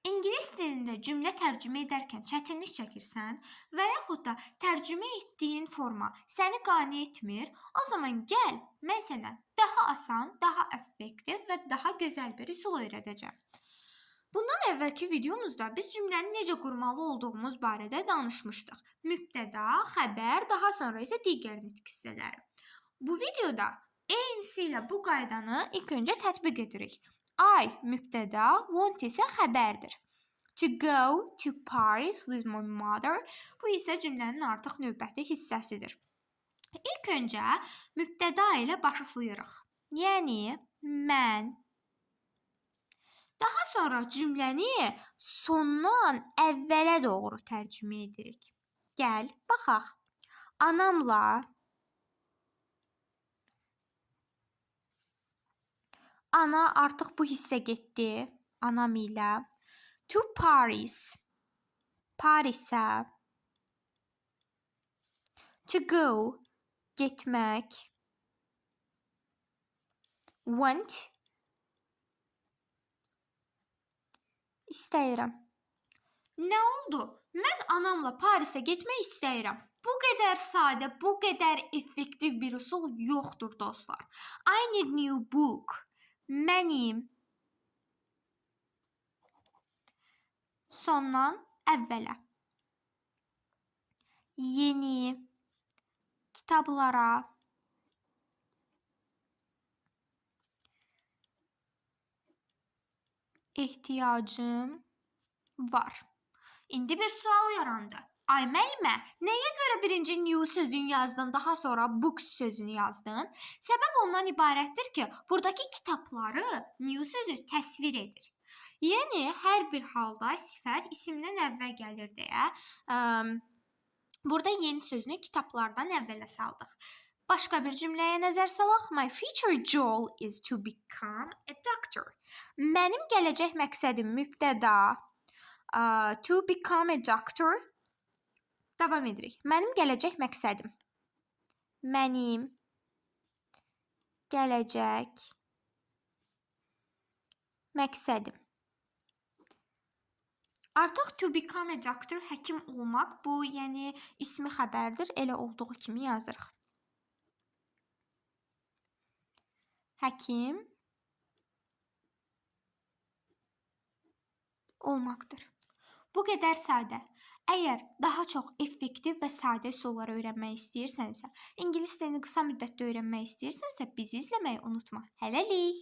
İngilis dilində cümlə tərcümə edərkən çətinlik çəkirsən və yaxud da tərcümə etdiyin forma səni qane etmir, o zaman gəl, mən sənə daha asan, daha effektiv və daha gözəl bir üsul öyrədəcəm. Bundan əvvəlki videomuzda biz cümləni necə qurmalı olduğumuz barədə danışmışdıq. Mübtəda, xəbər, daha sonra isə digər nitq hissələri. Bu videoda eynisi ilə bu qaydanı ilk öncə tətbiq edirik. I mübtəda, want isə xəbərdir. To go to Paris with my mother. Bu isə cümlənin artıq növbəti hissəsidir. İlk öncə mübtəda ilə başlayırıq. Yəni mən. Daha sonra cümləni sondan əvvələ doğru tərcümə edirik. Gəl, baxaq. Anamla ana artıq bu hissə getdi. Anam ilə. To Paris. Parisə. To go. Getmək. Want. İstəyirəm. Nə oldu? Mən anamla Parisə getmək istəyirəm. Bu qədər sadə, bu qədər effektiv bir üsul yoxdur dostlar. I need new book. Mənim sondan əvvələ. Yeni kitablara ehtiyacım var. İndi bir sual yarandı. Ay müəllimə, nəyə görə birinci new sözünü yazdın, daha sonra books sözünü yazdın? Səbəb ondan ibarətdir ki, buradakı kitabları new sözü təsvir edir. Yəni, hər bir halda sifət isimdən əvvəl gəlir deyə burada yeni sözünü kitablardan əvvələ saldıq. Başqa bir cümləyə nəzər salaq. My future goal is to become a doctor. Mənim gələcək məqsədim mübtəda. To become a doctor. Davam edirik. Mənim gələcək məqsədim. Mənim gələcək məqsədim. Artıq to become a doctor, həkim olmaq, bu yəni ismi xəbərdir. Elə olduğu kimi yazırıq. Həkim olmaqdır. Bu qədər sadə. Əgər daha çox effektiv və sadə üsulları öyrənmək istəyirsənsə, ingilis dilini qısa müddətdə öyrənmək istəyirsənsə, bizi izləməyi unutma. Hələlik!